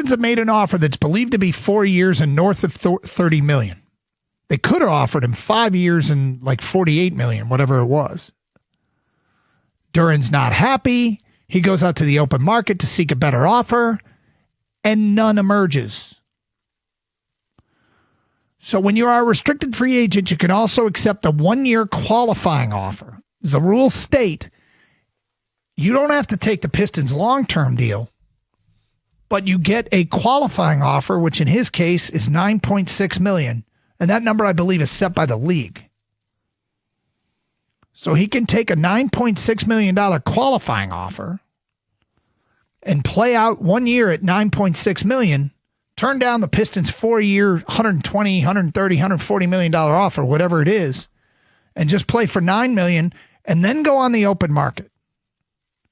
Pistons have made an offer that's believed to be 4 years and north of $30 million. They could have offered him 5 years and like $48 million, whatever it was. Duren's not happy. He goes out to the open market to seek a better offer, and none emerges. So when you are a restricted free agent, you can also accept a 1-year qualifying offer. The rules state you don't have to take the Pistons' long-term deal, but you get a qualifying offer, which in his case is $9.6 million. And that number, I believe, is set by the league. So he can take a $9.6 million qualifying offer and play out 1 year at $9.6 million, turn down the Pistons' 4-year, $120, $130, $140 million offer, whatever it is, and just play for $9 million, and then go on the open market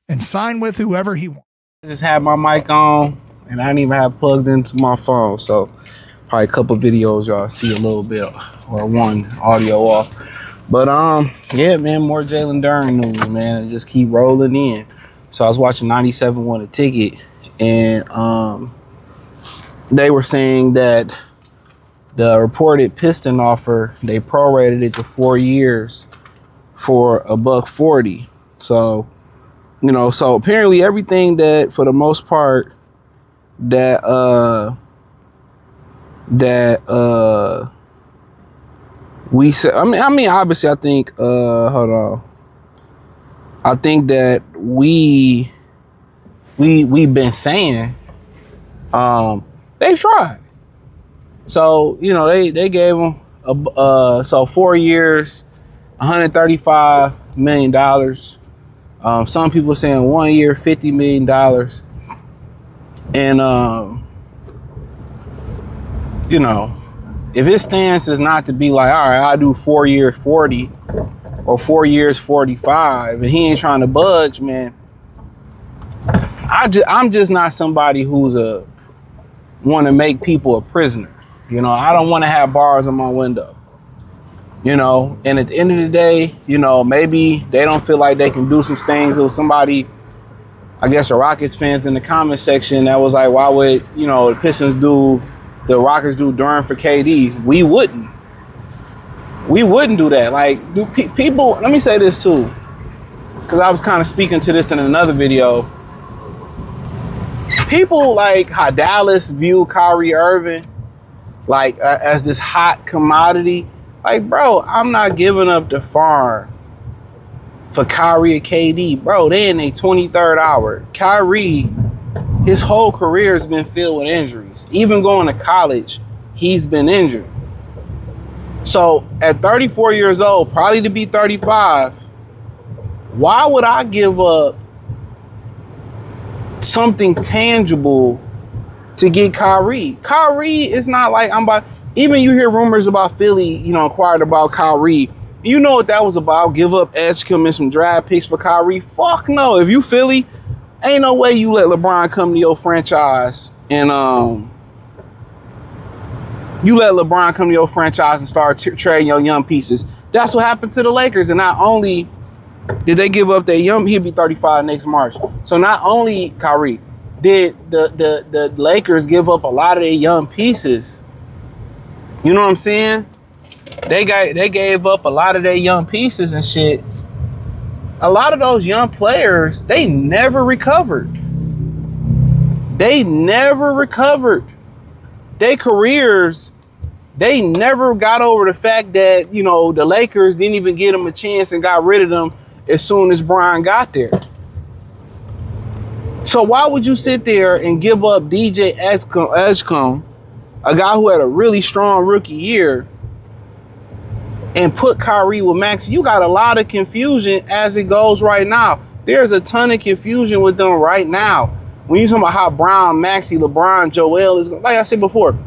and sign with whoever he wants. I just had my mic on, and I didn't even have plugged into my phone, so probably a couple videos y'all see a little bit, or one audio off. But yeah, man, more Jalen Duren news, man. And just keep rolling in. So I was watching 97 won a ticket, and they were saying that the reported Piston offer, they prorated it to 4 years for $140. So, you know, so apparently everything that, for the most part, that we said, I mean, obviously, I think, hold on. I think that we've been saying, they've tried. So, you know, they gave him, so 4 years, $135 million. Some people saying 1 year, $50 million. And, you know, if his stance is not to be like, all right, I'll do 4 years, 40, or 4 years, 45, and he ain't trying to budge, man, I'm just not somebody who's want to make people a prisoner. You know, I don't want to have bars on my window. You know, and at the end of the day, you know, maybe they don't feel like they can do some things. It was somebody, I guess, the Rockets fans in the comment section that was like, why would, you know, the Pistons do, the Rockets do Duren for KD? We wouldn't do that. Like, people, let me say this too, because I was kind of speaking to this in another video. People like how Dallas view Kyrie Irving like as this hot commodity. Like, bro, I'm not giving up the farm for Kyrie and KD. Bro, they in their 23rd hour. Kyrie, his whole career has been filled with injuries. Even going to college, he's been injured. So at 34 years old, probably to be 35, why would I give up something tangible to get Kyrie? Kyrie is not like even you hear rumors about Philly, you know, inquired about Kyrie. You know what that was about? Give up Edgecombe and some draft picks for Kyrie? Fuck no. If you Philly, ain't no way you let LeBron come to your franchise and start trading your young pieces. That's what happened to the Lakers. And not only did they give up their young, he'll be 35 next March. So not only Kyrie, did the Lakers give up a lot of their young pieces. You know what I'm saying? They gave up a lot of their young pieces and shit. A lot of those young players, they never recovered. Their careers, they never got over the fact that, you know, the Lakers didn't even give them a chance and got rid of them as soon as Brian got there. So why would you sit there and give up DJ Edgecombe, a guy who had a really strong rookie year, and put Kyrie with Maxey? You got a lot of confusion as it goes right now. There's a ton of confusion with them right now. When you talk about how Brown, Maxey, LeBron, Joel is, like I said before,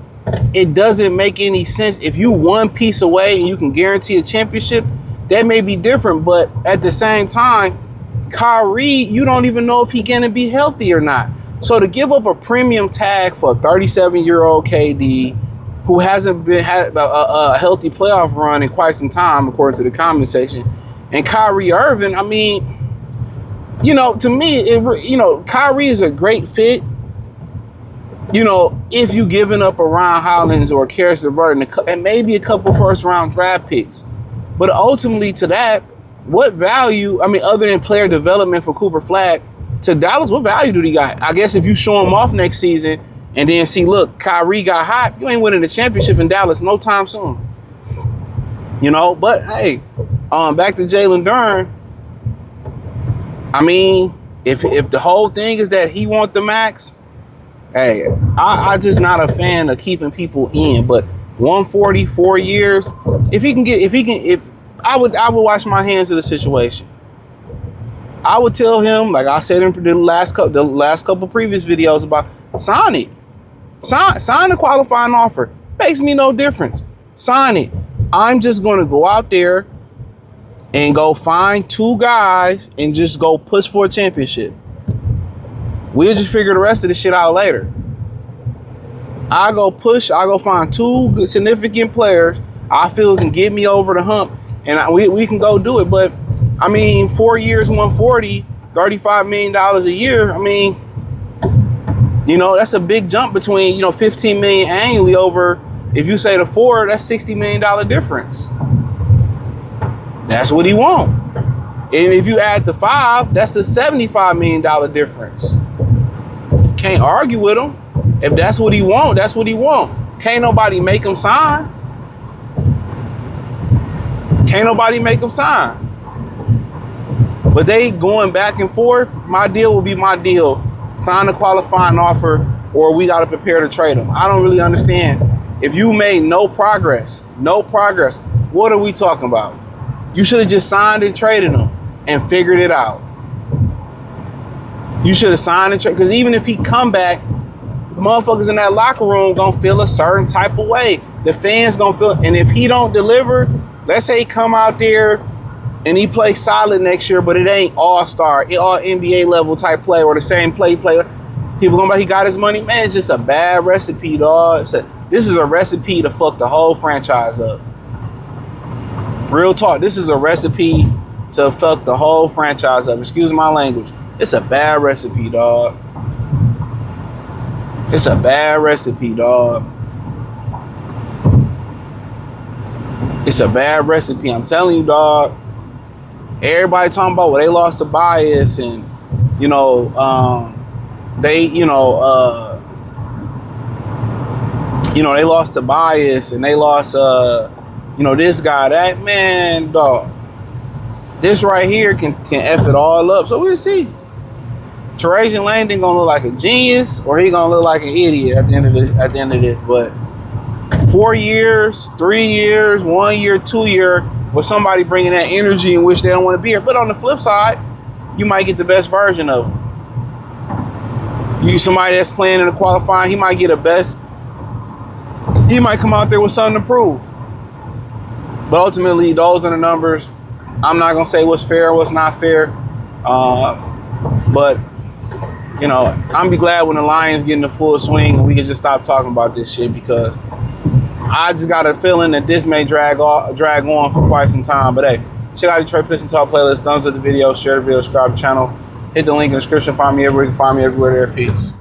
it doesn't make any sense. If you one piece away and you can guarantee a championship, that may be different. But at the same time, Kyrie, you don't even know if he's going to be healthy or not. So to give up a premium tag for a 37-year-old KD who hasn't had a healthy playoff run in quite some time, according to the comment section, and Kyrie Irving, I mean, you know, to me, Kyrie is a great fit, you know, if you giving up a Ron Hollins or a Karis LeVert and maybe a couple first round draft picks, but ultimately to that, what value, I mean, other than player development for Cooper Flag, to Dallas, what value do they got? I guess if you show him off next season and then see, look, Kyrie got hot, you ain't winning the championship in Dallas no time soon. You know, but hey, back to Jalen Duren. I mean, if the whole thing is that he want the max, hey, I just not a fan of keeping people in. But 140, 4 years, if I would wash my hands of the situation. I would tell him, like I said in the last couple previous videos, about sign it. Sign a qualifying offer. Makes me no difference. Sign it. I'm just going to go out there and go find 2 guys and just go push for a championship. We'll just figure the rest of the shit out later. I go find 2 good, significant players I feel can get me over the hump, and we can go do it. But I mean, 4 years, 140, $35 million a year. I mean, you know, that's a big jump between, you know, $15 million annually over, if you say the 4, that's $60 million difference. That's what he want. And if you add the 5, that's a $75 million difference. Can't argue with him. If that's what he want, that's what he want. Can't nobody make him sign. Can't nobody make him sign. But they going back and forth. My deal will be my deal. Sign a qualifying offer, or we got to prepare to trade him. I don't really understand. If you made no progress, what are we talking about? You should have just signed and traded him and figured it out. You should have signed and traded, because even if he come back, the motherfuckers in that locker room gonna feel a certain type of way. The fans gonna feel, and if he don't deliver, let's say he come out there and he plays solid next year, but it ain't all-star, all NBA level type play or the same play. People gonna be, he got his money. Man, it's just a bad recipe, dog. This is a recipe to fuck the whole franchise up. Real talk, this is a recipe to fuck the whole franchise up. Excuse my language. It's a bad recipe, dog. It's a bad recipe, dog. It's a bad recipe. I'm telling you, dog. Everybody talking about, well, they lost to bias, and you know, they lost to bias, and they lost, this guy, that man, dog. This right here can F it all up. So we'll see. Trajan Langdon gonna look like a genius, or he gonna look like an idiot at the end of this. But 4 years, 3 years, 1 year, 2 year, with somebody bringing that energy in which they don't want to be here. But on the flip side, you might get the best version of him. Somebody that's playing in the qualifying, he might get a best. He might come out there with something to prove. But ultimately, those are the numbers. I'm not gonna say what's fair, what's not fair. But you know, I'm be glad when the Lions get in the full swing and we can just stop talking about this shit, because I just got a feeling that this may drag on for quite some time. But hey, check out the Detroit Pistons Talk playlist. Thumbs up the video, share the video, subscribe to the channel. Hit the link in the description. Find me everywhere. You can find me everywhere there. Peace.